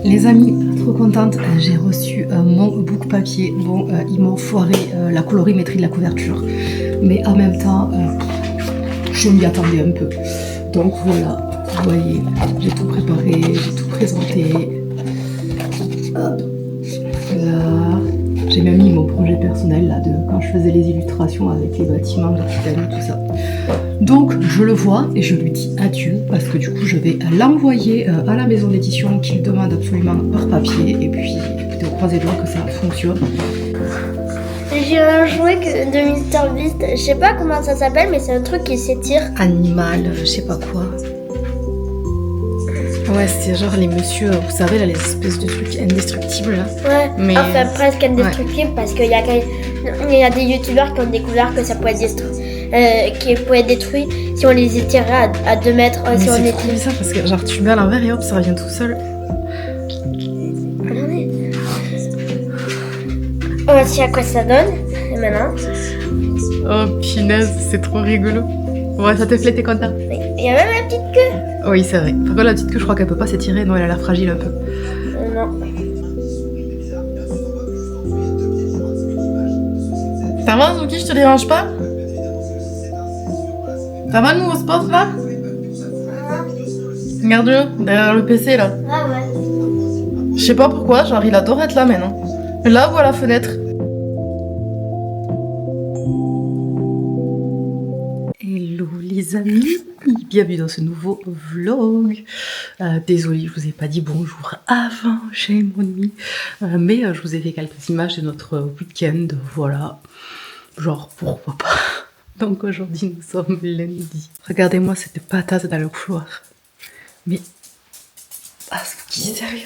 Les amis, trop contente, j'ai reçu mon book papier. Bon, ils m'ont foiré la colorimétrie de la couverture, mais en même temps, je m'y attendais un peu. Donc voilà, vous voyez, j'ai tout préparé, j'ai tout présenté. Hop, là, j'ai même mis mon projet personnel là de quand je faisais les illustrations avec les bâtiments de Titanie, tout ça. Donc je le vois et je lui dis adieu parce que du coup je vais l'envoyer à la maison d'édition qu'il demande absolument par papier et puis écoutez, on croise les doigts que ça fonctionne. J'ai un jouet de Mister Beast, je sais pas comment ça s'appelle mais c'est un truc qui s'étire. Animal, je sais pas quoi. Ouais, c'est genre les messieurs, vous savez là, les espèces de trucs indestructibles là. Ouais, mais enfin presque indestructible parce qu'il y a des youtubeurs qui ont découvert que ça pouvait être détruit si on les étirait à 2 mètres. Mais si on c'est trop bizarre parce que genre tu mets à l'envers et hop ça revient tout seul. On va voir à quoi ça donne. Et maintenant, Oh punaise, c'est trop rigolo. Ouais, ça te plaît, t'es content? il y a même la petite queue. Oui, c'est vrai. Par contre, la petite queue, je crois qu'elle peut pas s'étirer, non, elle a l'air fragile un peu. Non. Ça va, Zouki, je te dérange pas? Ça va, le nouveau spot, là? Regarde-le, derrière le PC, là. Ah ouais. Je sais pas pourquoi, genre, il adore être là, maintenant. Là, voilà la fenêtre. Hello, les amis. Bienvenue dans ce nouveau vlog. Désolée, je vous ai pas dit bonjour avant, chez mon ami. Mais je vous ai fait quelques images de notre week-end, voilà. Genre, pourquoi pas. Donc aujourd'hui, nous sommes lundi. Regardez-moi cette patate dans le couloir. Mais... Ah, c'est qui, sérieux?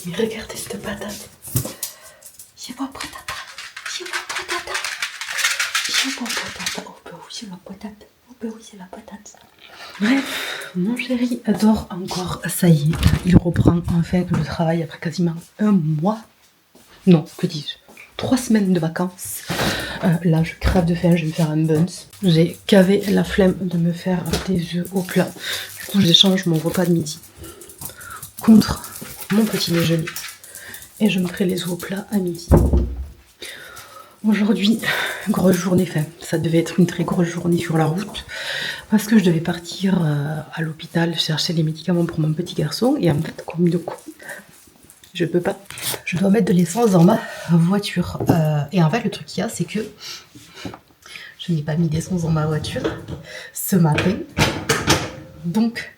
Mais regardez cette patate. Je vois patata. Je vois patata. Je vois patata. Oh bah oui, c'est la patate. Oh bah oui, c'est la patate. Bref, mon chéri adore encore. Ça y est, il reprend enfin le travail après quasiment un mois. Non, que dis-je? 3 semaines de vacances. Là, je crève de faim, je vais me faire un buns. J'ai cavé la flemme de me faire des œufs au plat. Du coup, j'échange mon repas de midi contre mon petit déjeuner. Et je me ferai les œufs au plat à midi. Aujourd'hui, grosse journée, enfin, ça devait être une très grosse journée sur la route. Parce que je devais partir à l'hôpital chercher les médicaments pour mon petit garçon. Et en fait, comme de quoi, je peux pas. Je dois mettre de l'essence dans ma voiture. Et en fait, le truc qu'il y a, c'est que je n'ai pas mis d'essence dans ma voiture ce matin. Donc,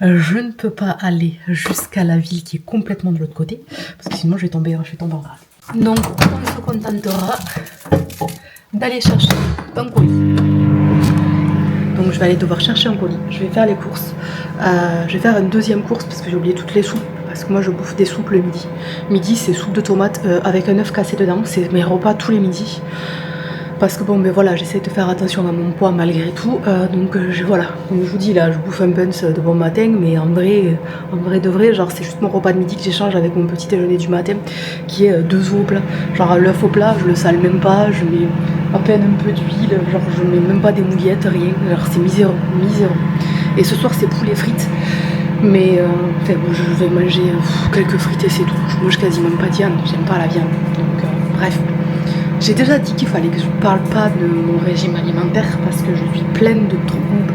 je ne peux pas aller jusqu'à la ville qui est complètement de l'autre côté. Parce que sinon, je vais tomber en rade. Donc, on se contentera d'aller chercher un colis. Donc, je vais aller devoir chercher un colis. Je vais faire les courses. Je vais faire une deuxième course parce que j'ai oublié toutes les soupes. Parce que moi, je bouffe des soupes le midi. Midi, c'est soupe de tomates avec un œuf cassé dedans. C'est mes repas tous les midis. Parce que bon, ben voilà, j'essaie de faire attention à mon poids malgré tout. Donc voilà, comme je vous dis là, je bouffe un buns de bon matin, mais en vrai de vrai, genre c'est juste mon repas de midi que j'échange avec mon petit déjeuner du matin, qui est 2 œufs au plat. Genre l'œuf au plat, je le sale même pas, je mets à peine un peu d'huile, genre je mets même pas des mouillettes, rien. Genre c'est miséreux. Et ce soir c'est poulet frites. Mais enfin, bon, je vais manger quelques frites et c'est tout. Je mange quasiment pas de viande, j'aime pas la viande. Donc bref. J'ai déjà dit qu'il fallait que je parle pas de mon régime alimentaire parce que je suis pleine de troubles.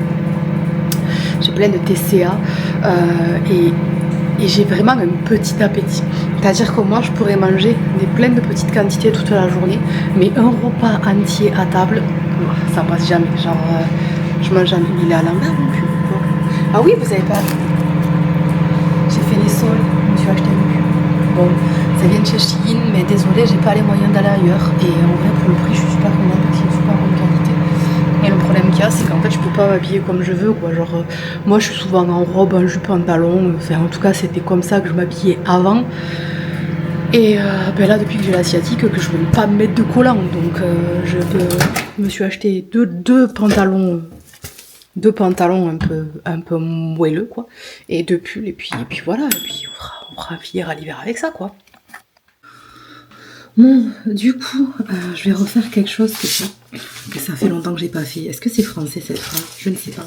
J'ai plein de TCA et j'ai vraiment un petit appétit. C'est-à-dire que moi je pourrais manger plein de petites quantités toute la journée, mais un repas entier à table, ça passe jamais. Genre je mange jamais. Il est à l'envers mon cul. Ah oui, vous avez pas. J'ai fait les sols, je me suis acheté un cul. Bon, ça vient de chez Shein, mais désolé, j'ai pas les moyens d'aller ailleurs. Et en vrai, pour le prix, je suis super contente parce qu'il est super bonne qualité. Et le problème qu'il y a, c'est qu'en fait, je peux pas m'habiller comme je veux, quoi. Genre, moi, je suis souvent en robe, en jupe, en talon. Enfin, en tout cas, c'était comme ça que je m'habillais avant. Et ben là, depuis que j'ai l'asiatique, que je veux pas me mettre de collant. Donc, je me suis acheté deux pantalons. 2 pantalons un peu moelleux, quoi. Et 2 pulls, et puis voilà. Et puis, on fera finir à l'hiver avec ça, quoi. Bon, du coup, je vais refaire quelque chose que ça fait longtemps que j'ai pas fait. Est-ce que c'est français cette phrase? Je ne sais pas.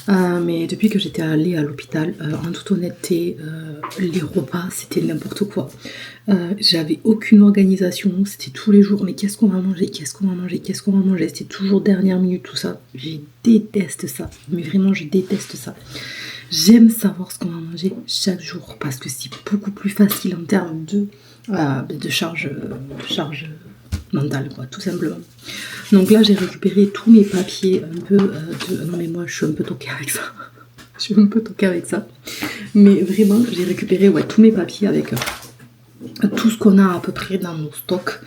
Mais depuis que j'étais allée à l'hôpital, en toute honnêteté, les repas, c'était n'importe quoi. J'avais aucune organisation, c'était tous les jours, mais qu'est-ce qu'on va manger, qu'est-ce qu'on va manger, qu'est-ce qu'on va manger, c'était toujours dernière minute, tout ça. Je déteste ça, mais vraiment, je déteste ça. J'aime savoir ce qu'on va manger chaque jour, parce que c'est beaucoup plus facile en termes de charge mentale, quoi, tout simplement. Donc là, j'ai récupéré tous mes papiers un peu Non mais moi, je suis un peu toquée avec ça. Je suis un peu toquée avec ça. Mais vraiment, j'ai récupéré tous mes papiers avec tout ce qu'on a à peu près dans nos stocks.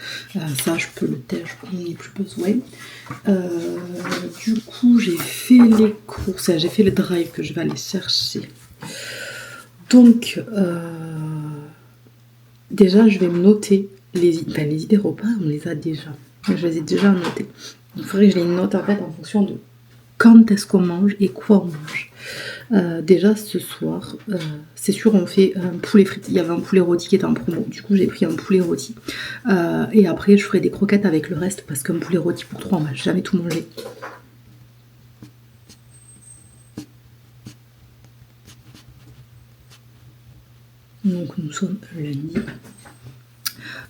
Ça, je peux le taire, je n'en ai plus besoin. Du coup, j'ai fait les courses, j'ai fait le drive que je vais aller chercher. Donc, déjà, je vais me noter les idées repas, on les a déjà. Je les ai déjà notées. Il faudrait que je les note en fait en fonction de quand est-ce qu'on mange et quoi on mange. Déjà ce soir, c'est sûr, on fait un poulet frit. Il y avait un poulet rôti qui était en promo. Du coup, j'ai pris un poulet rôti. Et après, je ferai des croquettes avec le reste parce qu'un poulet rôti pour 3, on va jamais tout manger. Donc, nous sommes lundi.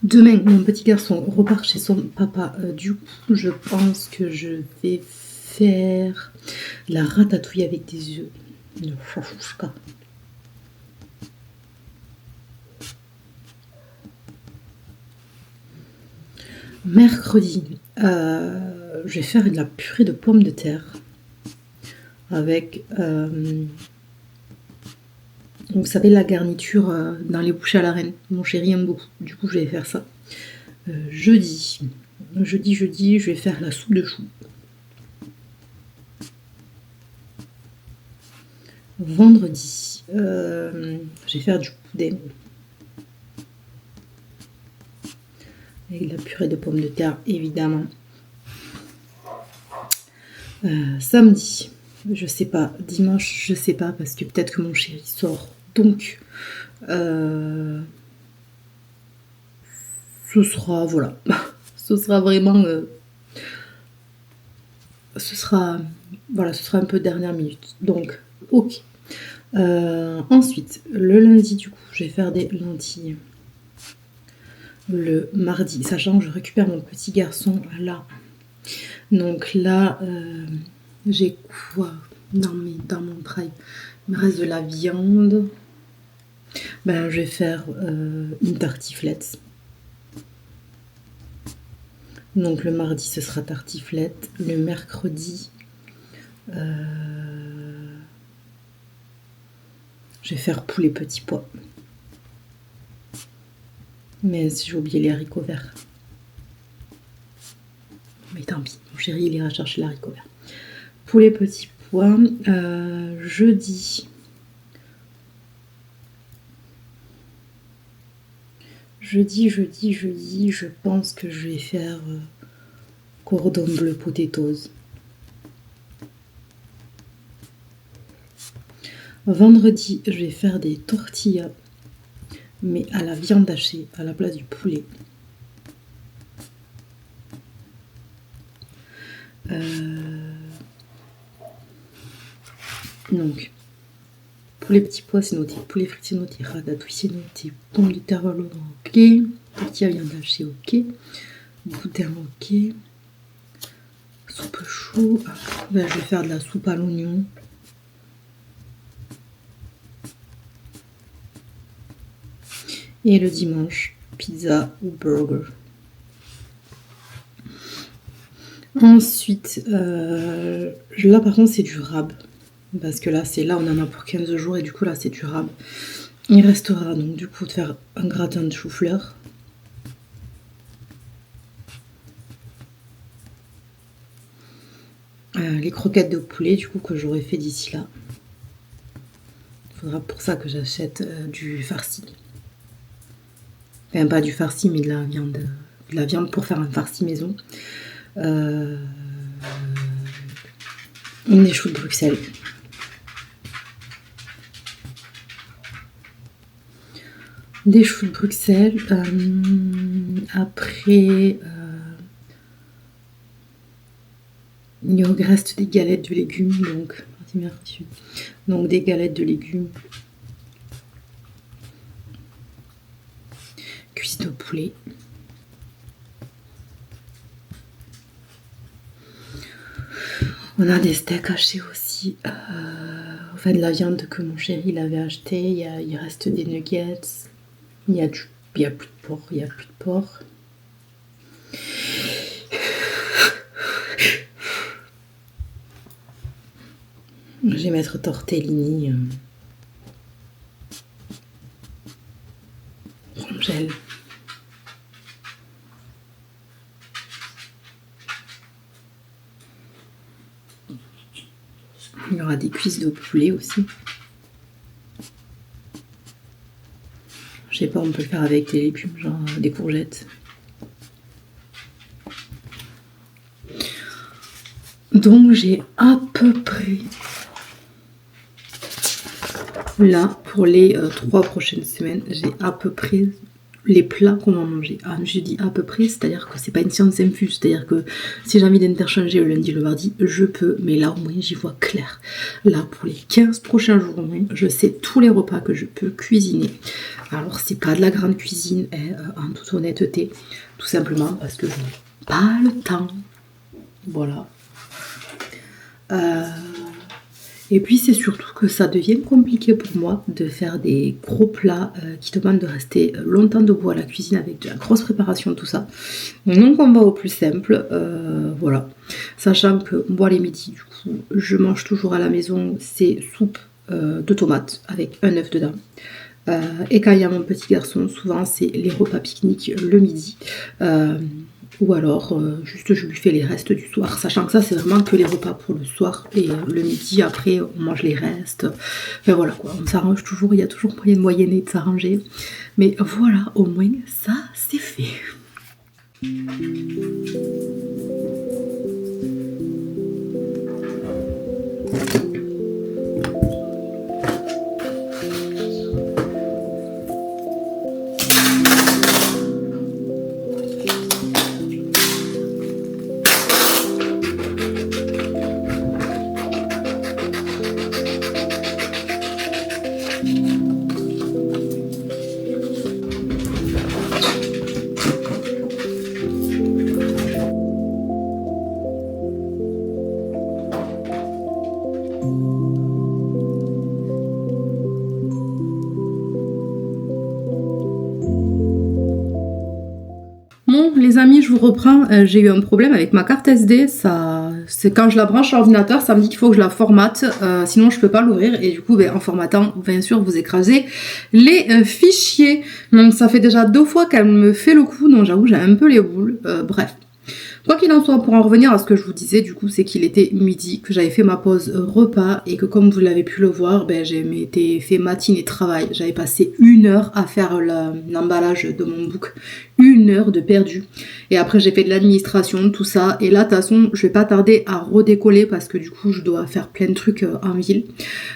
Demain, mon petit garçon repart chez son papa. Du coup, je pense que je vais faire la ratatouille avec des œufs. Le chafouchka. Mercredi, je vais faire de la purée de pommes de terre avec, vous savez, la garniture dans les bouchées à la reine. Mon chéri aime beaucoup. Du coup, je vais faire ça. Jeudi, je vais faire la soupe de choux. Vendredi, je vais faire du boudin avec la purée de pommes de terre, évidemment. Samedi, je sais pas. Dimanche, je sais pas parce que peut-être que mon chéri sort. Donc, ce sera, voilà, ce sera vraiment, ce sera un peu dernière minute. Donc, ok. Ensuite, le lundi, du coup, je vais faire des lentilles. Le mardi, sachant que je récupère mon petit garçon là. Donc là, j'ai quoi dans mon drive? Il me reste de la viande. Je vais faire une tartiflette. Donc le mardi, ce sera tartiflette. Le mercredi, je vais faire poulet petits pois. Mais j'ai oublié les haricots verts. Mais tant pis, mon chéri, il ira chercher les haricots verts. Poulet petits pois. Jeudi, je pense que je vais faire cordon bleu potatoes. Vendredi, je vais faire des tortillas, mais à la viande hachée, à la place du poulet. Donc, poulet petits pois, c'est noté. Poulet frit, c'est noté. Ratatouille, c'est noté. Pommes de terre à l'eau, ok. Tortilla viande hachée, ok. Boudin, ok. Soupe chou. Je vais faire de la soupe à l'oignon. Et le dimanche, pizza ou burger. Ensuite, là par contre c'est du rab. Parce que là on en a pour 15 jours et du coup là c'est du rab. Il restera donc du coup de faire un gratin de chou-fleur. Les croquettes de poulet du coup que j'aurais fait d'ici là. Il faudra pour ça que j'achète du farci. Enfin pas du farci mais de la viande pour faire un farci maison. Des choux de Bruxelles. Des choux de Bruxelles. Après, il reste des galettes de légumes. Donc, mercredi. Donc des galettes de légumes. Cuisses de poulet. On a des steaks hachés aussi. Enfin, de la viande que mon chéri il avait acheté. Il reste des nuggets. Il y a plus de porc. Il y a plus de porc. Je vais mettre tortellini. Gel. Il y aura des cuisses de poulet aussi. Je sais pas, on peut le faire avec des légumes, genre des courgettes. Donc j'ai à peu près là pour les 3 prochaines semaines, j'ai à peu près les plats qu'on va manger. Ah, je dis à peu près, c'est-à-dire que c'est pas une science infuse, c'est-à-dire que si j'ai envie d'interchanger le lundi, le mardi, je peux, mais là au moins j'y vois clair. Là pour les 15 prochains jours, je sais tous les repas que je peux cuisiner. Alors c'est pas de la grande cuisine, en toute honnêteté, tout simplement parce que je n'ai pas le temps. Voilà. Et puis c'est surtout que ça devient compliqué pour moi de faire des gros plats qui demandent de rester longtemps debout à la cuisine avec de la grosse préparation, tout ça. Donc on va au plus simple, voilà. Sachant que moi les midis, du coup, je mange toujours à la maison ces soupes de tomates avec un œuf dedans. Et quand il y a mon petit garçon, souvent c'est les repas pique-nique le midi. Ou alors, juste je lui fais les restes du soir, sachant que ça c'est vraiment que les repas pour le soir. Et le midi, après, on mange les restes. Enfin voilà quoi, on s'arrange toujours, il y a toujours moyen de moyenner, de s'arranger. Mais voilà, au moins ça c'est fait. Bon les amis, je vous reprends, j'ai eu un problème avec ma carte SD, c'est quand je la branche sur l'ordinateur, ça me dit qu'il faut que je la formate, sinon je peux pas l'ouvrir et du coup en formatant, bien sûr vous écrasez les fichiers. Donc ça fait déjà 2 fois qu'elle me fait le coup, donc j'avoue j'ai un peu les boules, bref. Quoi qu'il en soit, pour en revenir à ce que je vous disais, du coup, c'est qu'il était midi, que j'avais fait ma pause repas et que comme vous l'avez pu le voir, j'ai m'étais fait matinée travail. J'avais passé 1 heure à faire l'emballage de mon book. 1 heure de perdu. Et après, j'ai fait de l'administration, tout ça. Et là, de toute façon, je vais pas tarder à redécoller parce que du coup, je dois faire plein de trucs en ville.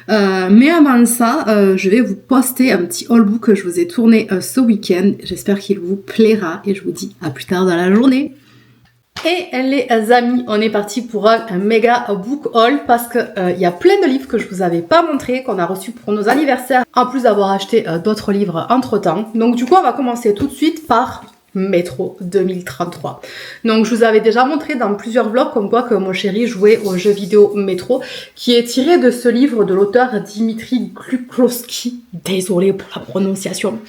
Mais avant ça, je vais vous poster un petit haul book que je vous ai tourné ce week-end. J'espère qu'il vous plaira et je vous dis à plus tard dans la journée. Et les amis, on est parti pour un méga book haul parce que y a plein de livres que je vous avais pas montré, qu'on a reçus pour nos anniversaires, en plus d'avoir acheté d'autres livres entre temps. Donc du coup, on va commencer tout de suite par Métro 2033. Donc je vous avais déjà montré dans plusieurs vlogs comme quoi que mon chéri jouait au jeu vidéo Métro, qui est tiré de ce livre de l'auteur Dimitri Glukovsky. Désolée pour la prononciation.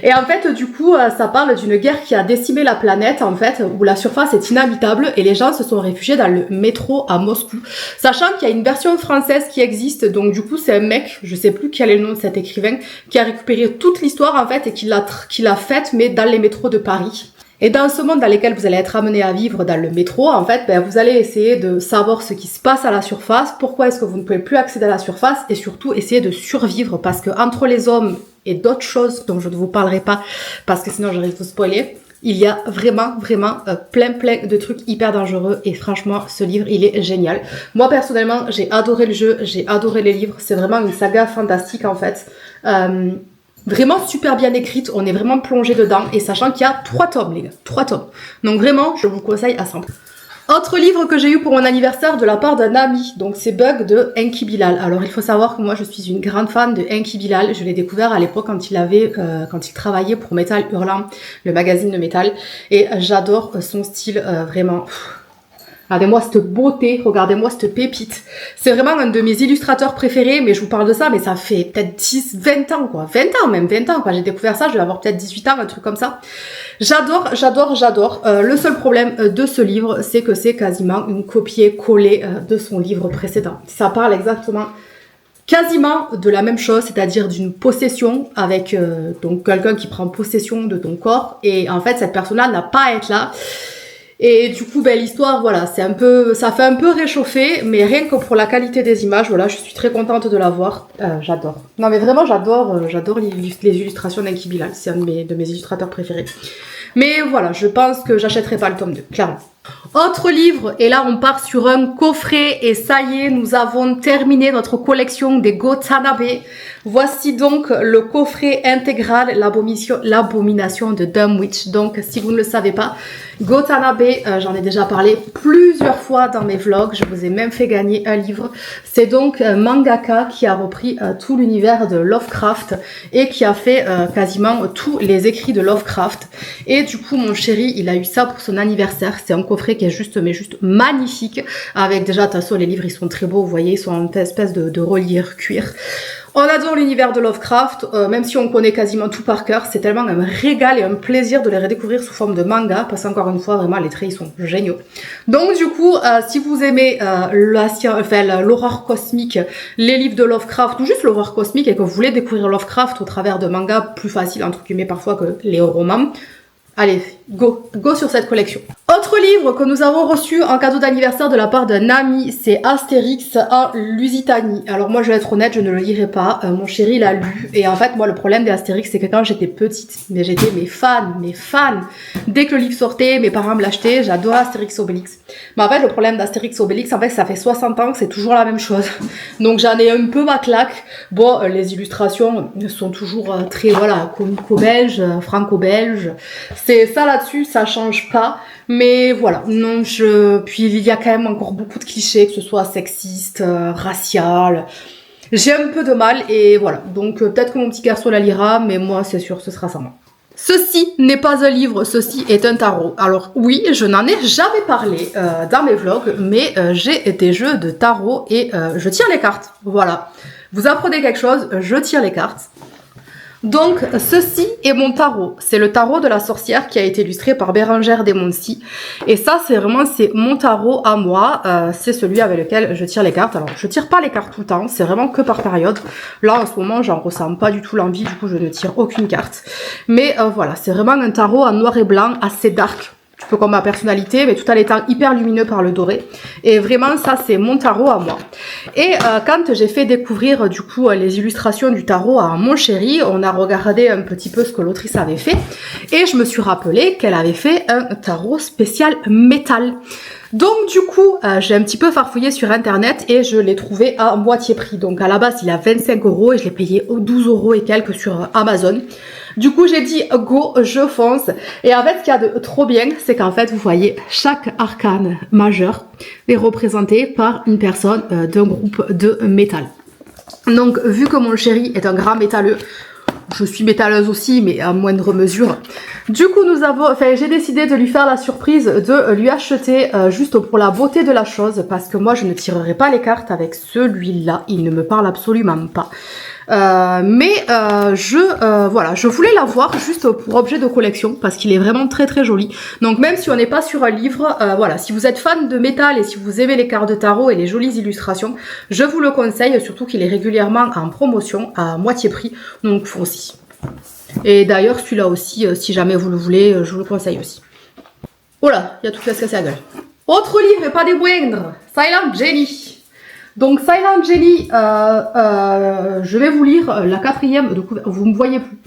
Et en fait, du coup, ça parle d'une guerre qui a décimé la planète, en fait, où la surface est inhabitable et les gens se sont réfugiés dans le métro à Moscou. Sachant qu'il y a une version française qui existe, donc du coup, c'est un mec, je sais plus quel est le nom de cet écrivain, qui a récupéré toute l'histoire, en fait, et qui l'a faite, mais dans les métros de Paris. Et dans ce monde dans lequel vous allez être amené à vivre dans le métro, en fait, vous allez essayer de savoir ce qui se passe à la surface, pourquoi est-ce que vous ne pouvez plus accéder à la surface, et surtout essayer de survivre, parce que entre les hommes et d'autres choses dont je ne vous parlerai pas, parce que sinon je risque de vous spoiler, il y a vraiment plein de trucs hyper dangereux, et franchement, ce livre, il est génial. Moi, personnellement, j'ai adoré le jeu, j'ai adoré les livres, c'est vraiment une saga fantastique, en fait. Vraiment super bien écrite, on est vraiment plongé dedans, et sachant qu'il y a 3 tomes les gars, 3 tomes. Donc vraiment, je vous conseille à 100%. Autre livre que j'ai eu pour mon anniversaire de la part d'un ami, donc c'est Bug de Enki Bilal. Alors il faut savoir que moi je suis une grande fan de Enki Bilal, je l'ai découvert à l'époque quand il travaillait pour Metal Hurlant, le magazine de métal, et j'adore son style vraiment. Regardez-moi cette beauté, regardez-moi cette pépite. C'est vraiment un de mes illustrateurs préférés, mais je vous parle de ça, mais ça fait peut-être 10, 20 ans, quoi. 20 ans même, 20 ans, quoi. J'ai découvert ça, je vais avoir peut-être 18 ans, un truc comme ça. J'adore, j'adore, j'adore. Le seul problème de ce livre, c'est que c'est quasiment une copier-coller de son livre précédent. Ça parle exactement, quasiment de la même chose, c'est-à-dire d'une possession avec donc quelqu'un qui prend possession de ton corps, et en fait, cette personne-là n'a pas à être là. Et du coup, ben, l'histoire, voilà, ça fait un peu réchauffer, mais rien que pour la qualité des images, voilà, je suis très contente de la voir. J'adore. Non, mais vraiment, j'adore les illustrations d'Enki Bilal. C'est un de mes illustrateurs préférés. Mais voilà, je pense que j'achèterai pas le tome 2, clairement. Autre livre, et là on part sur un coffret, et ça y est, nous avons terminé notre collection des Gotanabe. Voici donc le coffret intégral, l'abomination de Dumb Witch. Donc si vous ne le savez pas, Gotanabe, j'en ai déjà parlé plusieurs fois dans mes vlogs, je vous ai même fait gagner un livre. C'est donc un mangaka qui a repris tout l'univers de Lovecraft et qui a fait quasiment tous les écrits de Lovecraft. Et du coup mon chéri, il a eu ça pour son anniversaire. C'est un coffret qui est juste magnifique, avec déjà, de toute façon les livres ils sont très beaux, vous voyez, ils sont en espèce de reliure cuir. On adore l'univers de Lovecraft, même si on connaît quasiment tout par cœur, c'est tellement un régal et un plaisir de les redécouvrir sous forme de manga, parce qu'encore une fois, vraiment, les traits, ils sont géniaux. Donc du coup, si vous aimez l'horreur cosmique, les livres de Lovecraft, ou juste l'horreur cosmique, et que vous voulez découvrir Lovecraft au travers de mangas plus faciles, entre guillemets, parfois que les romans, allez, go sur cette collection. Autre livre que nous avons reçu en cadeau d'anniversaire de la part d'un ami, c'est Astérix en Lusitanie. Alors moi, je vais être honnête, je ne le lirai pas. Mon chéri l'a lu. Et en fait, moi, le problème d'Astérix, c'est que quand j'étais petite, mais j'étais fan. Dès que le livre sortait, mes parents me l'achetaient. J'adore Astérix Obélix. Mais en fait, le problème d'Astérix Obélix, en fait, ça fait 60 ans que c'est toujours la même chose. Donc j'en ai un peu ma claque. Bon, les illustrations sont toujours très, voilà, comico-belges, franco-belges. C'est ça là-dessus, ça change pas. Mais voilà, non, puis il y a quand même encore beaucoup de clichés, que ce soit sexiste, racial. J'ai un peu de mal et voilà. Donc peut-être que mon petit garçon la lira, mais moi c'est sûr, ce sera ça moi. Ceci n'est pas un livre, ceci est un tarot. Alors oui, je n'en ai jamais parlé dans mes vlogs, mais j'ai des jeux de tarot et je tire les cartes. Voilà. Vous apprenez quelque chose, je tire les cartes. Donc, ceci est mon tarot. C'est le tarot de la sorcière qui a été illustré par Bérengère Desmoncy. Et ça, c'est mon tarot à moi. C'est celui avec lequel je tire les cartes. Alors, je tire pas les cartes tout le temps. C'est vraiment que par période. Là, en ce moment, j'en ressens pas du tout l'envie. Du coup, je ne tire aucune carte. Mais voilà, c'est vraiment un tarot en noir et blanc, assez dark. Un peu comme ma personnalité, mais tout en étant hyper lumineux par le doré. Et vraiment, ça, c'est mon tarot à moi. Et quand j'ai fait découvrir, du coup, les illustrations du tarot à mon chéri, on a regardé un petit peu ce que l'autrice avait fait. Et je me suis rappelé qu'elle avait fait un tarot spécial métal. Donc du coup, j'ai un petit peu farfouillé sur internet et je l'ai trouvé à moitié prix. Donc à la base, il a 25 € et je l'ai payé 12 € et quelques sur Amazon. Du coup, j'ai dit go, je fonce. Et en fait, ce qu'il y a de trop bien, c'est qu'en fait, vous voyez, chaque arcane majeur est représenté par une personne d'un groupe de métal. Donc, vu que mon chéri est un grand métalleux, je suis métalleuse aussi, mais à moindre mesure. Du coup, j'ai décidé de lui faire la surprise de lui acheter juste pour la beauté de la chose, parce que moi, je ne tirerai pas les cartes avec celui-là. Il ne me parle absolument pas. Voilà, je voulais l'avoir juste pour objet de collection parce qu'il est vraiment très très joli. Donc même si on n'est pas sur un livre, voilà, si vous êtes fan de métal et si vous aimez les cartes de tarot et les jolies illustrations, je vous le conseille, surtout qu'il est régulièrement en promotion à moitié prix, donc foncez. Et d'ailleurs celui-là aussi, si jamais vous le voulez, je vous le conseille aussi. Oh là, il y a tout qui va se casser la gueule. Autre livre et pas des moindres, Silent Jenny. Donc Silent Jenny, je vais vous lire la 4e de couverture. Vous me voyez plus.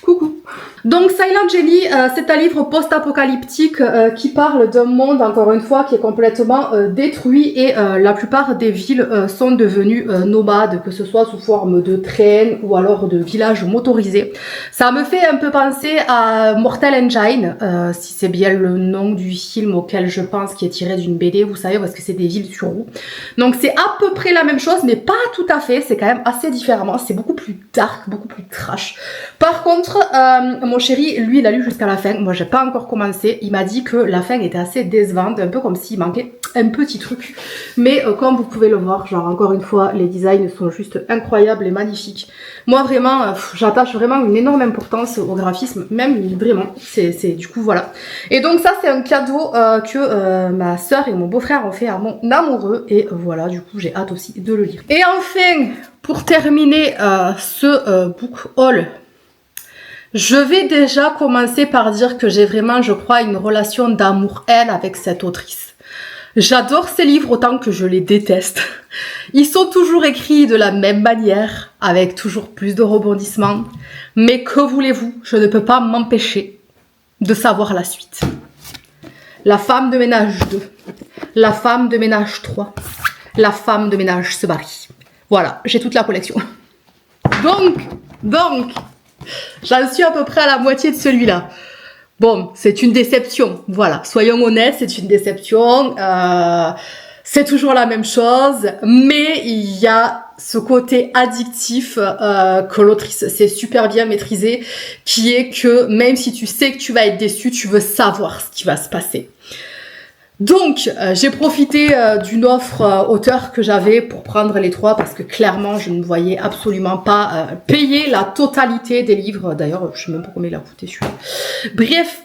Coucou. Donc Silent Jelly, c'est un livre post-apocalyptique qui parle d'un monde, encore une fois, qui est complètement détruit et la plupart des villes sont devenues nomades, que ce soit sous forme de trains ou alors de villages motorisés. Ça me fait un peu penser à Mortal Engine, si c'est bien le nom du film auquel je pense, qui est tiré d'une BD, vous savez, parce que c'est des villes sur roues. Donc c'est à peu près la même chose, mais pas tout à fait, c'est quand même assez différemment, c'est beaucoup plus dark, beaucoup plus trash. Par contre, mon chéri, lui, il a lu jusqu'à la fin. Moi, j'ai pas encore commencé. Il m'a dit que la fin était assez décevante, un peu comme s'il manquait un petit truc. Mais comme vous pouvez le voir, genre encore une fois, les designs sont juste incroyables et magnifiques. Moi, vraiment, j'attache vraiment une énorme importance au graphisme, même vraiment. C'est du coup, voilà. Et donc ça, c'est un cadeau que ma soeur et mon beau-frère ont fait à mon amoureux. Et voilà, du coup, j'ai hâte aussi de le lire. Et enfin, pour terminer ce book haul, je vais déjà commencer par dire que j'ai vraiment, je crois, une relation d'amour-haine avec cette autrice. J'adore ces livres autant que je les déteste. Ils sont toujours écrits de la même manière, avec toujours plus de rebondissements. Mais que voulez-vous, je ne peux pas m'empêcher de savoir la suite. La femme de ménage 2, la femme de ménage 3, la femme de ménage se marie. Voilà, j'ai toute la collection. Donc, j'en suis à peu près à la moitié de celui-là. Bon, c'est une déception. Voilà, soyons honnêtes, c'est une déception. C'est toujours la même chose, mais il y a ce côté addictif que l'autrice sait super bien maîtriser, qui est que même si tu sais que tu vas être déçu, tu veux savoir ce qui va se passer. Donc, j'ai profité d'une offre auteur que j'avais pour prendre les 3 parce que clairement, je ne voyais absolument pas payer la totalité des livres. D'ailleurs, je sais même pas combien il a coûté celui-là. Bref,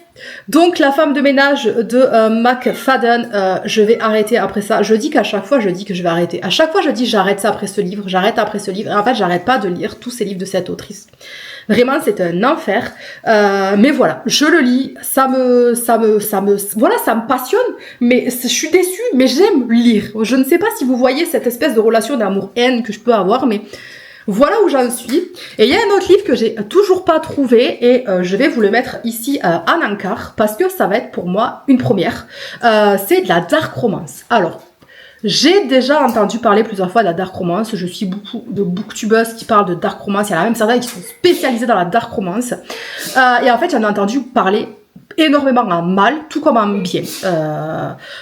donc la femme de ménage de McFadden, je vais arrêter après ça. Je dis qu'à chaque fois, je dis que je vais arrêter. À chaque fois, je dis j'arrête ça après ce livre, j'arrête après ce livre. Et en fait, j'arrête pas de lire tous ces livres de cette autrice. Vraiment, c'est un enfer. Mais voilà, je le lis, ça me passionne, mais je suis déçue, mais j'aime lire. Je ne sais pas si vous voyez cette espèce de relation d'amour-haine que je peux avoir, mais voilà où j'en suis. Et il y a un autre livre que j'ai toujours pas trouvé et je vais vous le mettre ici en encart parce que ça va être pour moi une première. C'est de la dark romance. Alors, j'ai déjà entendu parler plusieurs fois de la dark romance. Je suis beaucoup de booktubeuses qui parlent de dark romance. Il y en a même certains qui sont spécialisés dans la dark romance. Et en fait, j'en ai entendu parler énormément en mal, tout comme en bien.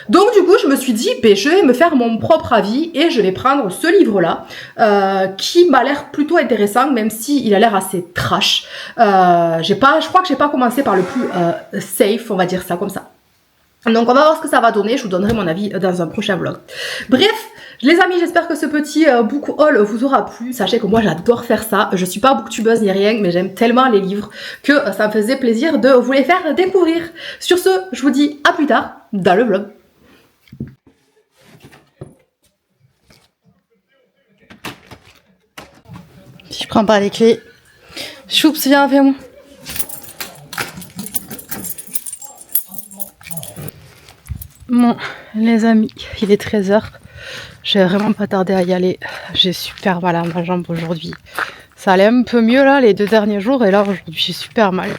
Donc du coup, je me suis dit, je vais me faire mon propre avis et je vais prendre ce livre-là, qui m'a l'air plutôt intéressant, même s'il a l'air assez trash. Je crois que j'ai pas commencé par le plus safe, on va dire ça comme ça. Donc on va voir ce que ça va donner, je vous donnerai mon avis dans un prochain vlog. Bref, les amis, j'espère que ce petit book haul vous aura plu. Sachez que moi j'adore faire ça, je suis pas booktubeuse ni rien, mais j'aime tellement les livres que ça me faisait plaisir de vous les faire découvrir. Sur ce, je vous dis à plus tard dans le vlog. Si je prends pas les clés, choups, viens avec moi. Bon, les amis, il est 13h. J'ai vraiment pas tardé à y aller. J'ai super mal à ma jambe aujourd'hui. Ça allait un peu mieux là les 2 derniers jours et là aujourd'hui j'ai super mal.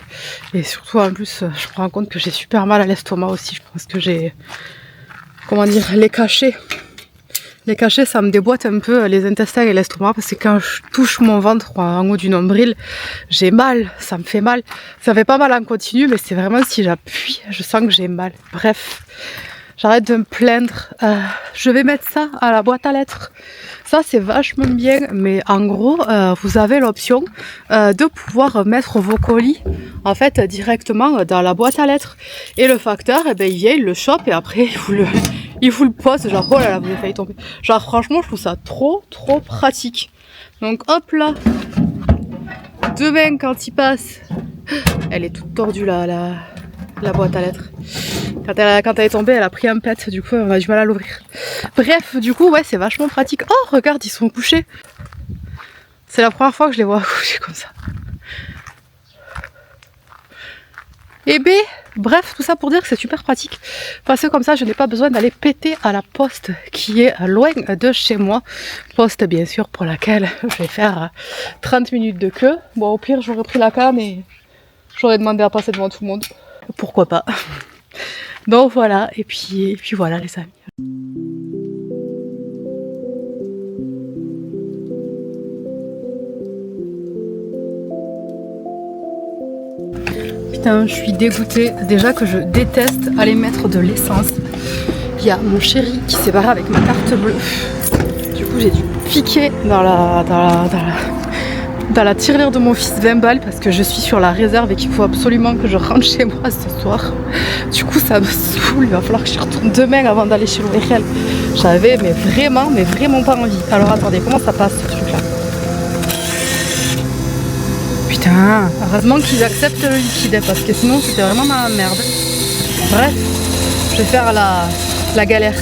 Et surtout en plus, je me rends compte que j'ai super mal à l'estomac aussi. Je pense que j'ai, comment dire, les cachets. Les cachets, ça me déboîte un peu les intestins et l'estomac parce que quand je touche mon ventre en haut du nombril, j'ai mal, ça me fait mal. Ça fait pas mal en continu, mais c'est vraiment si j'appuie, je sens que j'ai mal. Bref, j'arrête de me plaindre. Je vais mettre ça à la boîte à lettres. Ça, c'est vachement bien, mais en gros, vous avez l'option de pouvoir mettre vos colis en fait directement dans la boîte à lettres. Et le facteur, eh ben, il vient, il le chope et après, il vous le pose. Genre, oh là là, vous avez failli tomber. Genre, franchement, je trouve ça trop pratique. Donc, hop là. Demain, quand il passe, elle est toute tordue là, la boîte à lettres. Quand elle est tombée, elle a pris un pet, du coup on a du mal à l'ouvrir. Bref, du coup ouais, c'est vachement pratique. Oh regarde, ils sont couchés. C'est la première fois que je les vois couchés comme ça. Et B, bref, tout ça pour dire que c'est super pratique. Parce que comme ça, je n'ai pas besoin d'aller péter à la poste qui est loin de chez moi. Poste bien sûr pour laquelle je vais faire 30 minutes de queue. Bon au pire, j'aurais pris la canne et J'aurais demandé à passer devant tout le monde. Pourquoi pas. Donc voilà, et puis voilà les amis. Putain, je suis dégoûtée. Déjà que je déteste aller mettre de l'essence. Il y a mon chéri qui s'est barré avec ma carte bleue. Du coup, j'ai dû piquer dans la tirelire de mon fils 20 balles parce que je suis sur la réserve et qu'il faut absolument que je rentre chez moi ce soir. Du coup, ça me saoule. Il va falloir que je retourne demain avant d'aller chez l'ORL. J'avais mais vraiment pas envie. Alors attendez, comment ça passe ce truc-là? Putain, heureusement qu'ils acceptent le liquide parce que sinon c'était vraiment ma merde. Bref, je vais faire la galère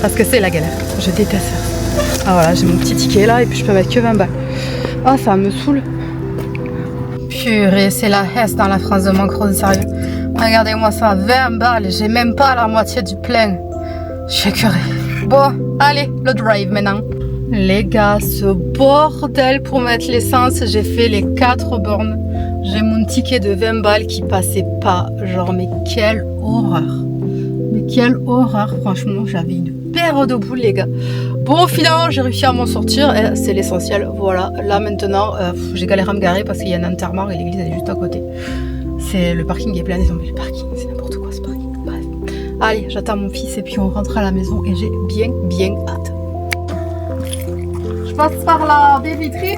parce que c'est la galère. Je déteste ça. Ah voilà, j'ai mon petit ticket là et puis je peux mettre que 20 balles. Ah, ça me saoule. Purée, c'est la hesse dans la France de Macron, sérieux. Regardez-moi ça, 20 balles, j'ai même pas la moitié du plein. Je suis écœurée. Bon, allez, le drive maintenant. Les gars, ce bordel pour mettre l'essence, j'ai fait les 4 bornes. J'ai mon ticket de 20 balles qui passait pas. Genre, mais quelle horreur. Mais quelle horreur, franchement, j'avais une paire de boules, les gars. Bon, finalement, j'ai réussi à m'en sortir, et c'est l'essentiel. Voilà, là maintenant, j'ai galéré à me garer parce qu'il y a un Intermarché et l'église elle est juste à côté. C'est le parking est plein, désolé, le parking, c'est n'importe quoi ce parking. Bref. Allez, j'attends mon fils et puis on rentre à la maison et j'ai bien hâte. Je passe par la baie vitrée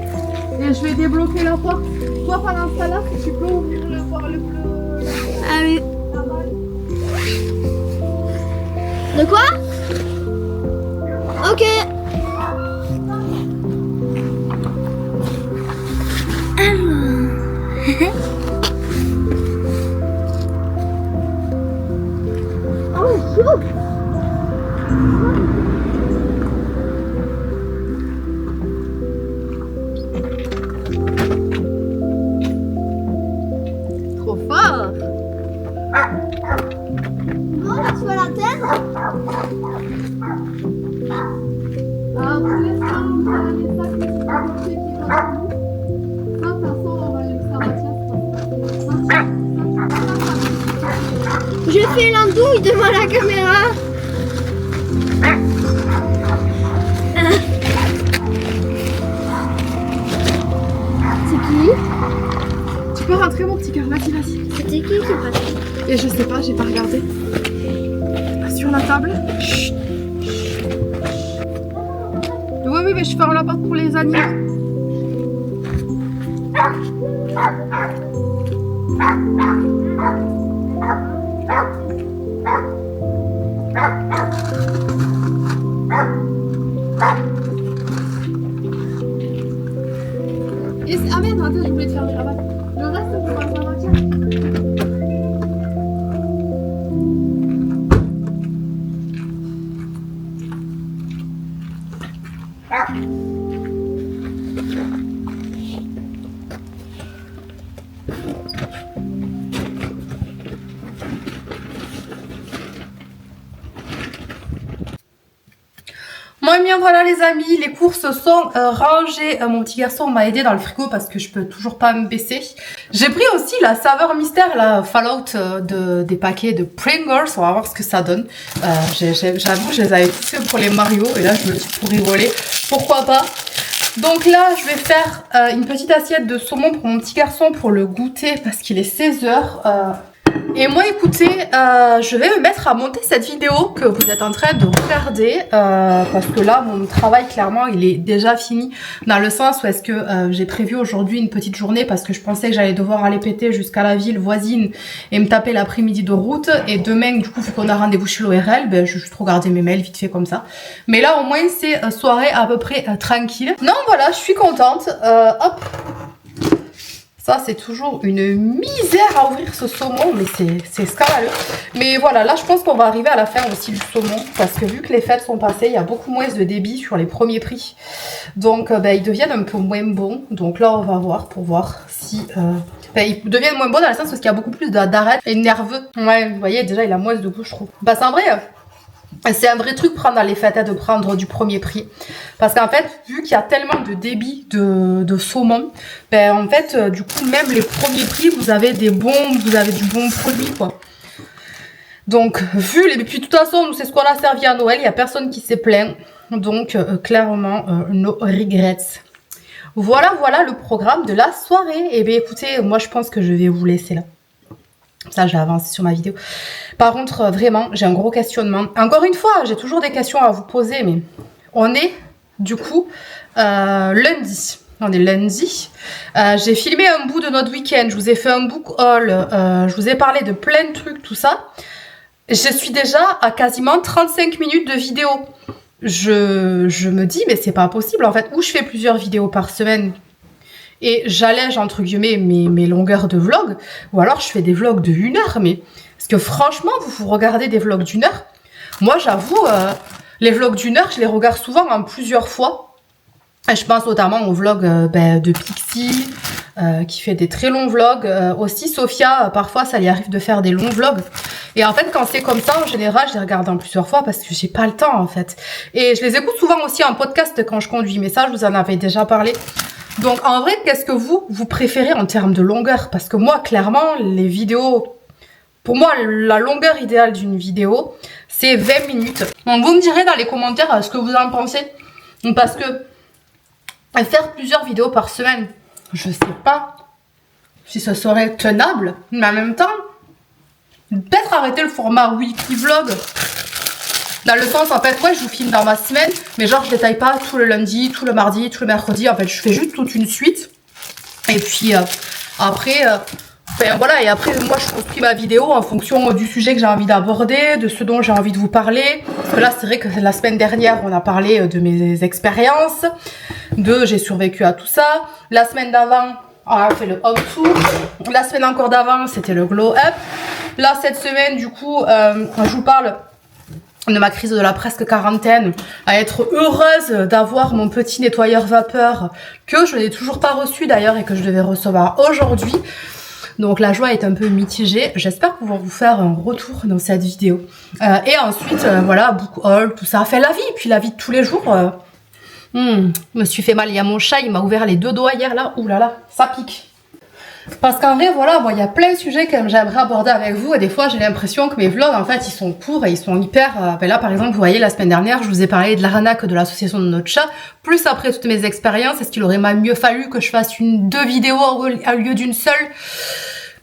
et je vais débloquer la porte. Toi, pendant ce temps-là, tu peux ouvrir le bleu. Ah oui. De quoi? Ok. Oh, chaud. Trop fort. Bon, là, tu vois l'antenne? Ah, pour l'instant, on va les sacs qui sont bloqués qui sont partout. Ça, de toute façon, on va laisser en matière. Je fais l'andouille devant la caméra. C'est qui? Tu peux rentrer, mon petit cœur, vas-y. C'était qui est passé? Et je sais pas, j'ai pas regardé. Sur la table. Chut. Oui, mais je ferme la porte pour les animaux. Ah merde, attends, je voulais te fermer là-bas. Le reste, on va faire la matière. Bon et bien voilà les amis, les courses sont rangées. Mon petit garçon m'a aidé dans le frigo parce que je peux toujours pas me baisser. J'ai pris aussi la saveur mystère, la Fallout des paquets de Pringles. On va voir ce que ça donne. J'avoue, je les avais tous fait pour les Mario et là je me dis pour rigoler, pourquoi pas. Donc là je vais faire une petite assiette de saumon pour mon petit garçon pour le goûter parce qu'il est 16 h. Et moi écoutez, je vais me mettre à monter cette vidéo que vous êtes en train de regarder parce que là mon travail clairement il est déjà fini dans le sens où est-ce que j'ai prévu aujourd'hui une petite journée parce que je pensais que j'allais devoir aller péter jusqu'à la ville voisine et me taper l'après-midi de route et demain du coup vu qu'on a rendez-vous chez l'ORL, ben, je vais juste regarder mes mails vite fait comme ça. Mais là au moins c'est soirée à peu près tranquille. Non voilà, je suis contente. Hop. Ça, c'est toujours une misère à ouvrir ce saumon, mais c'est scandaleux. Mais voilà, là, je pense qu'on va arriver à la fin aussi du saumon, parce que vu que les fêtes sont passées, il y a beaucoup moins de débit sur les premiers prix. Donc, ben, ils deviennent un peu moins bons. Donc là, on va voir pour voir si... ben, ils deviennent moins bons dans le sens parce qu'il y a beaucoup plus d'arêtes et nerveux. Ouais, vous voyez, déjà, il a moins de goût, je trouve. Bah, c'est en vrai... C'est un vrai truc pendant les fêtes, de prendre du premier prix. Parce qu'en fait, vu qu'il y a tellement de débit de saumon, ben en fait, du coup, même les premiers prix, vous avez du bon produit, quoi. Donc, puis de toute façon, nous, c'est ce qu'on a servi à Noël, il n'y a personne qui s'est plaint. Donc, clairement, no regrets. Voilà le programme de la soirée. Et bien, écoutez, moi, je pense que je vais vous laisser là. Ça, j'ai avancé sur ma vidéo. Par contre, vraiment, j'ai un gros questionnement. Encore une fois, j'ai toujours des questions à vous poser, mais on est, du coup, lundi. On est lundi. J'ai filmé un bout de notre week-end. Je vous ai fait un book haul. Je vous ai parlé de plein de trucs, tout ça. Je suis déjà à quasiment 35 minutes de vidéo. Je me dis, mais c'est pas possible, en fait. Ou je fais plusieurs vidéos par semaine, et j'allège entre guillemets mes longueurs de vlog, ou alors je fais des vlogs de 1 heure, mais parce que franchement vous regardez des vlogs d'1 heure, moi j'avoue les vlogs d'1 heure je les regarde souvent en plusieurs fois, et je pense notamment aux vlogs de Pixie qui fait des très longs vlogs, aussi Sophia parfois ça lui arrive de faire des longs vlogs, et en fait quand c'est comme ça en général je les regarde en plusieurs fois parce que j'ai pas le temps en fait, et je les écoute souvent aussi en podcast quand je conduis, mais ça je vous en avais déjà parlé. Donc en vrai, qu'est-ce que vous préférez en termes de longueur? Parce que moi, clairement, les vidéos, pour moi, la longueur idéale d'une vidéo, c'est 20 minutes. Donc vous me direz dans les commentaires ce que vous en pensez. Parce que faire plusieurs vidéos par semaine, je sais pas si ce serait tenable, mais en même temps, peut-être arrêter le format weekly vlog. Dans le sens, en fait, ouais, je vous filme dans ma semaine, mais genre, je détaille pas tout le lundi, tout le mardi, tout le mercredi. En fait, je fais juste toute une suite. Et puis, après, ben voilà, et après, moi, je construis ma vidéo en fonction du sujet que j'ai envie d'aborder, de ce dont j'ai envie de vous parler. Parce que là, c'est vrai que la semaine dernière, on a parlé de mes expériences, j'ai survécu à tout ça. La semaine d'avant, on a fait le home tour. La semaine encore d'avant, c'était le glow up. Là, cette semaine, du coup, je vous parle de ma crise de la presque quarantaine, à être heureuse d'avoir mon petit nettoyeur vapeur que je n'ai toujours pas reçu d'ailleurs et que je devais recevoir aujourd'hui. Donc la joie est un peu mitigée. J'espère pouvoir vous faire un retour dans cette vidéo. Et ensuite, voilà, book haul, tout ça. Fait la vie, puis la vie de tous les jours. Je me suis fait mal. Il y a mon chat, il m'a ouvert les 2 doigts hier là. Ouh là là, ça pique. Parce qu'en vrai, voilà, il y a plein de sujets que j'aimerais aborder avec vous, et des fois j'ai l'impression que mes vlogs, en fait, ils sont courts et ils sont hyper... là, par exemple, vous voyez, la semaine dernière, je vous ai parlé de l'arnaque de l'association de notre chat, plus après toutes mes expériences, est-ce qu'il aurait mieux fallu que je fasse 2 vidéos au lieu d'une seule?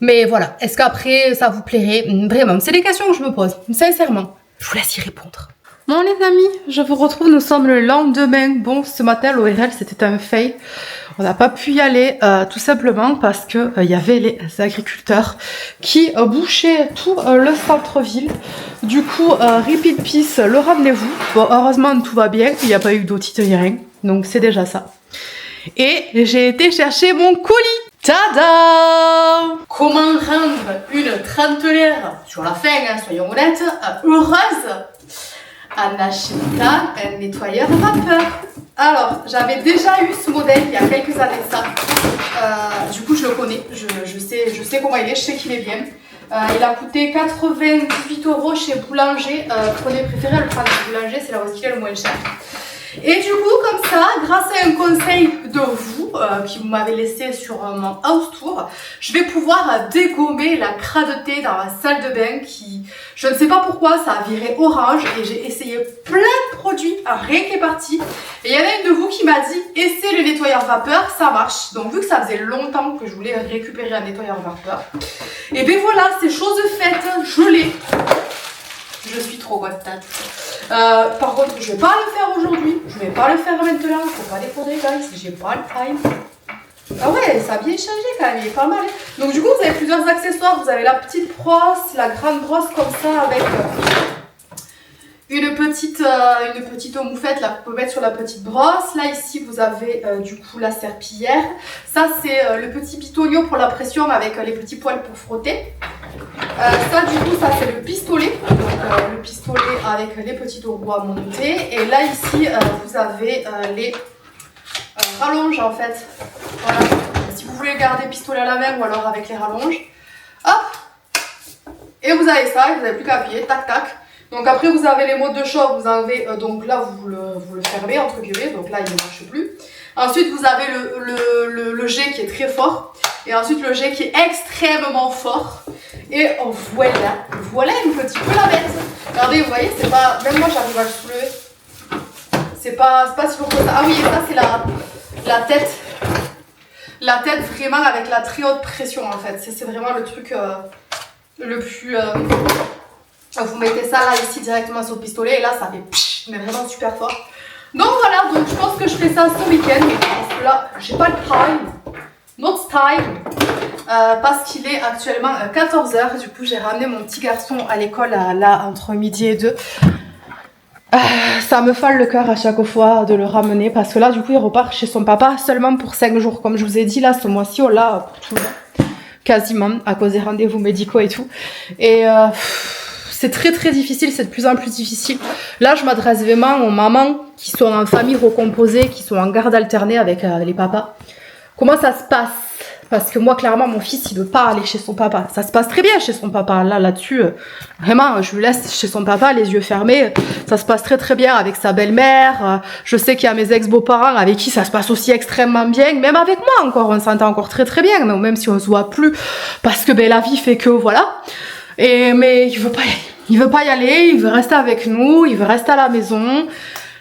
Mais voilà, est-ce qu'après, ça vous plairait? Vraiment, c'est des questions que je me pose, sincèrement. Je vous laisse y répondre. Bon les amis, je vous retrouve, nous sommes le lendemain. Bon, ce matin, l'ORL, c'était un fail. On n'a pas pu y aller tout simplement parce que y avait les agriculteurs qui bouchaient tout le centre-ville. Du coup, repeat peace, le rendez-vous. Bon, heureusement, tout va bien. Il n'y a pas eu d'otite ni rien. Donc, c'est déjà ça. Et j'ai été chercher mon colis. Tada! Comment rendre une trentenaire, sur la fin, hein, soyons honnêtes, heureuse en achetant un nettoyeur vapeur? Alors, j'avais déjà eu ce modèle il y a quelques années de ça. Du coup, je le connais. Je sais comment il est. Je sais qu'il est bien. Il a coûté 98 € chez Boulanger. Prenez préféré le prendre chez Boulanger, c'est là où il est le moins cher. Et du coup, comme ça, grâce à un conseil de vous, qui vous m'avez laissé sur mon house tour, je vais pouvoir dégommer la cradeté dans ma salle de bain qui, je ne sais pas pourquoi, ça a viré orange, et j'ai essayé plein de produits, rien qui est parti. Et il y en a une de vous qui m'a dit, essaie le nettoyeur vapeur, ça marche. Donc vu que ça faisait longtemps que je voulais récupérer un nettoyeur vapeur, et bien voilà, c'est chose faite, je l'ai. Je suis trop contente. Par contre, je vais pas le faire aujourd'hui. Je vais pas le faire maintenant. Faut pas décoder, guys. J'ai pas le time. Ah ouais, ça a bien changé quand même. Il est pas mal. Donc du coup, vous avez plusieurs accessoires. Vous avez la petite brosse, la grande brosse comme ça avec une petite moufette là, que vous pouvez mettre sur la petite brosse. Là ici vous avez du coup la serpillière. Ça c'est le petit bitonio pour la pression avec les petits poils pour frotter. Ça du coup ça c'est le pistolet. Donc le pistolet avec les petits roues à monter. Et là ici vous avez les rallonges en fait. Voilà. Si vous voulez garder le pistolet à la main ou alors avec les rallonges. Hop. Et vous avez ça, et vous n'avez plus qu'à appuyer, tac tac. Donc après vous avez les modes de choc, vous avez donc là vous le fermez entre guillemets, donc là il ne marche plus. Ensuite vous avez le jet qui est très fort et ensuite le jet qui est extrêmement fort. Et voilà un petit peu la bête. Regardez, vous voyez, c'est pas, même moi j'arrive à le soulever. C'est pas si lourd que ça. Ah oui, et ça c'est la tête. La tête vraiment avec la très haute pression en fait. C'est vraiment le truc le plus... vous mettez ça là ici directement sur le pistolet et là ça fait psh, mais vraiment super fort. Donc voilà, donc je pense que je fais ça ce week-end parce que là j'ai pas le time. Not time. Parce qu'il est actuellement 14h. Du coup j'ai ramené mon petit garçon à l'école là entre midi et 2. Ça me fale le cœur à chaque fois de le ramener parce que là du coup il repart chez son papa seulement pour 5 jours. Comme je vous ai dit là ce mois-ci on l'a pour tout le monde. Quasiment à cause des rendez-vous médicaux et tout. Et c'est très difficile, c'est de plus en plus difficile. Là je m'adresse vraiment aux mamans qui sont en famille recomposée, qui sont en garde alternée avec les papas. Comment ça se passe? Parce que moi, clairement, mon fils, il veut pas aller chez son papa. Ça se passe très bien chez son papa. Là-dessus, vraiment, je le laisse chez son papa, les yeux fermés. Ça se passe très bien avec sa belle-mère. Je sais qu'il y a mes ex-beaux-parents avec qui ça se passe aussi extrêmement bien. Même avec moi, encore, on s'entend encore très bien. Même si on se voit plus. Parce que ben, la vie fait que, voilà. Mais il veut pas y aller. Il veut pas y aller. Il veut rester avec nous. Il veut rester à la maison.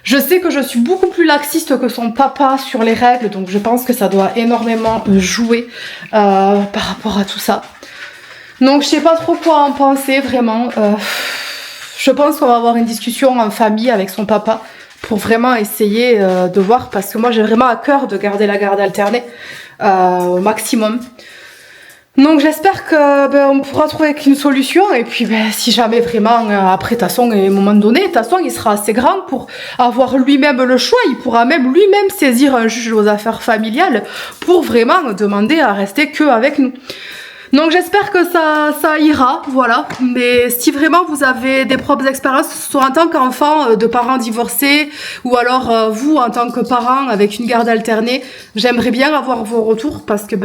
Je sais que je suis beaucoup plus laxiste que son papa sur les règles, donc je pense que ça doit énormément jouer par rapport à tout ça. Donc je sais pas trop quoi en penser vraiment. Je pense qu'on va avoir une discussion en famille avec son papa pour vraiment essayer de voir, parce que moi j'ai vraiment à cœur de garder la garde alternée au maximum. Donc j'espère que on pourra trouver une solution et puis si jamais vraiment après de toute façon à un moment donné, de toute façon il sera assez grand pour avoir lui-même le choix, il pourra même lui-même saisir un juge aux affaires familiales pour vraiment demander à rester que avec nous. Donc j'espère que ça ira, voilà. Mais si vraiment vous avez des propres expériences, soit en tant qu'enfant de parents divorcés, ou alors vous en tant que parent avec une garde alternée, j'aimerais bien avoir vos retours parce que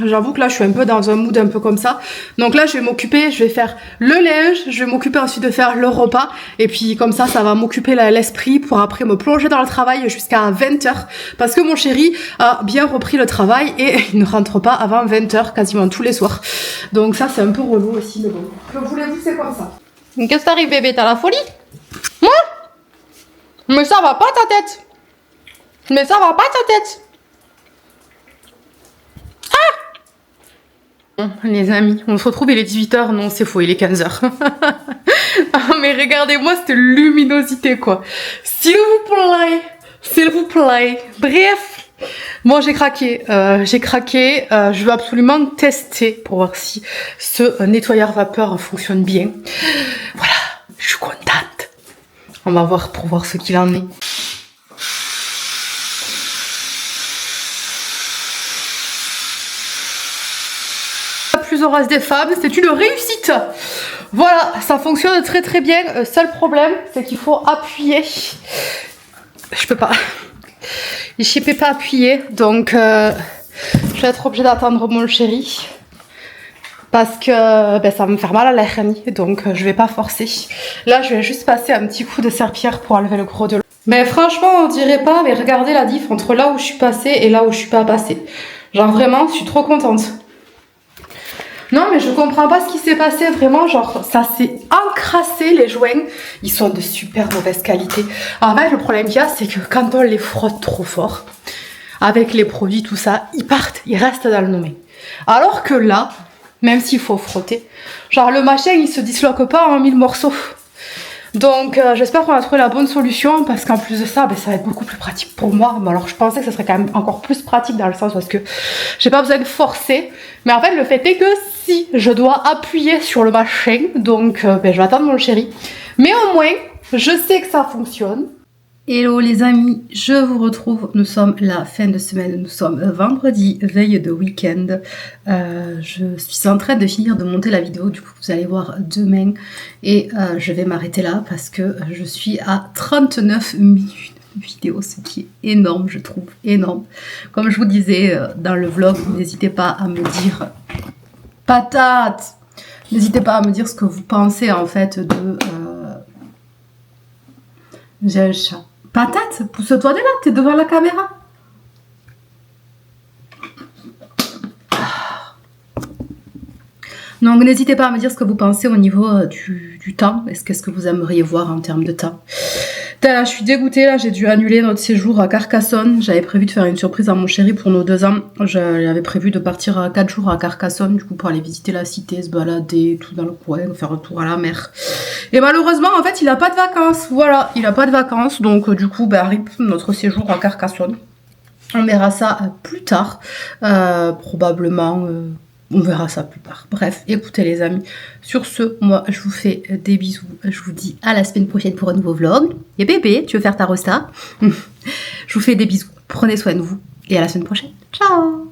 j'avoue que là je suis un peu dans un mood un peu comme ça. Donc là je vais m'occuper, je vais faire le linge, je vais m'occuper ensuite de faire le repas, et puis comme ça va m'occuper l'esprit pour après me plonger dans le travail jusqu'à 20h, parce que mon chéri a bien repris le travail et il ne rentre pas avant 20h quasiment tous les soirs. Donc ça c'est un peu relou aussi, mais bon. Que voulez-vous, c'est comme ça. Qu'est-ce qui t'arrive bébé, t'as la folie? Moi? Mais ça va pas ta tête. Mais ça va pas ta tête. Ah! Bon, les amis, on se retrouve, il est 18h. Non, c'est faux, il est 15h. Ah, mais regardez-moi cette luminosité, quoi. S'il vous plaît. Bref. Bon, j'ai craqué, je veux absolument tester pour voir si ce nettoyeur vapeur fonctionne bien. Voilà, je suis contente. On va voir pour voir ce qu'il en est. La plus heureuse des femmes, c'est une réussite. Voilà, ça fonctionne très bien. Seul problème, c'est qu'il faut appuyer. Je peux pas. Je ne peux pas appuyer, donc je vais être obligée d'attendre mon chéri parce que ça va me faire mal à la hernie, donc je vais pas forcer. Là, je vais juste passer un petit coup de serpillère pour enlever le gros de l'eau. Mais franchement, on dirait pas, mais regardez la diff entre là où je suis passée et là où je suis pas passée. Genre vraiment, je suis trop contente. Non, mais je comprends pas ce qui s'est passé, vraiment, genre, ça s'est encrassé, les joints, ils sont de super mauvaise qualité. En fait, le problème qu'il y a, c'est que quand on les frotte trop fort, avec les produits, tout ça, ils partent, ils restent dans le nommé. Alors que là, même s'il faut frotter, genre, le machin, il se disloque pas en 1000 morceaux. Donc j'espère qu'on va trouver la bonne solution, parce qu'en plus de ça, ça va être beaucoup plus pratique pour moi. Bon, alors je pensais que ça serait quand même encore plus pratique dans le sens parce que j'ai pas besoin de forcer. Mais en fait le fait est que si je dois appuyer sur le machin, donc je vais attendre mon chéri. Mais au moins je sais que ça fonctionne. Hello les amis, je vous retrouve, nous sommes la fin de semaine, nous sommes vendredi, veille de week-end. Je suis en train de finir de monter la vidéo, du coup vous allez voir demain et je vais m'arrêter là parce que je suis à 39 minutes de vidéo, ce qui est énorme, je trouve, énorme. Comme je vous disais dans le vlog, n'hésitez pas à me dire patate, n'hésitez pas à me dire ce que vous pensez en fait J'ai un chat. Patate, pousse-toi de là, t'es devant la caméra. Donc n'hésitez pas à me dire ce que vous pensez au niveau du temps. Qu'est-ce que vous aimeriez voir en termes de temps. Là, je suis dégoûtée, là j'ai dû annuler notre séjour à Carcassonne. J'avais prévu de faire une surprise à mon chéri pour nos 2 ans. J'avais prévu de partir à 4 jours à Carcassonne, du coup pour aller visiter la cité, se balader, tout dans le coin, faire un tour à la mer. Et malheureusement, en fait, il a pas de vacances. Voilà, il a pas de vacances, donc du coup, RIP, notre séjour à Carcassonne. On verra ça plus tard, probablement... on verra ça plus tard. Bref, écoutez les amis, sur ce, moi je vous fais des bisous. Je vous dis à la semaine prochaine pour un nouveau vlog. Et bébé, tu veux faire ta rosta? Je vous fais des bisous. Prenez soin de vous et à la semaine prochaine. Ciao!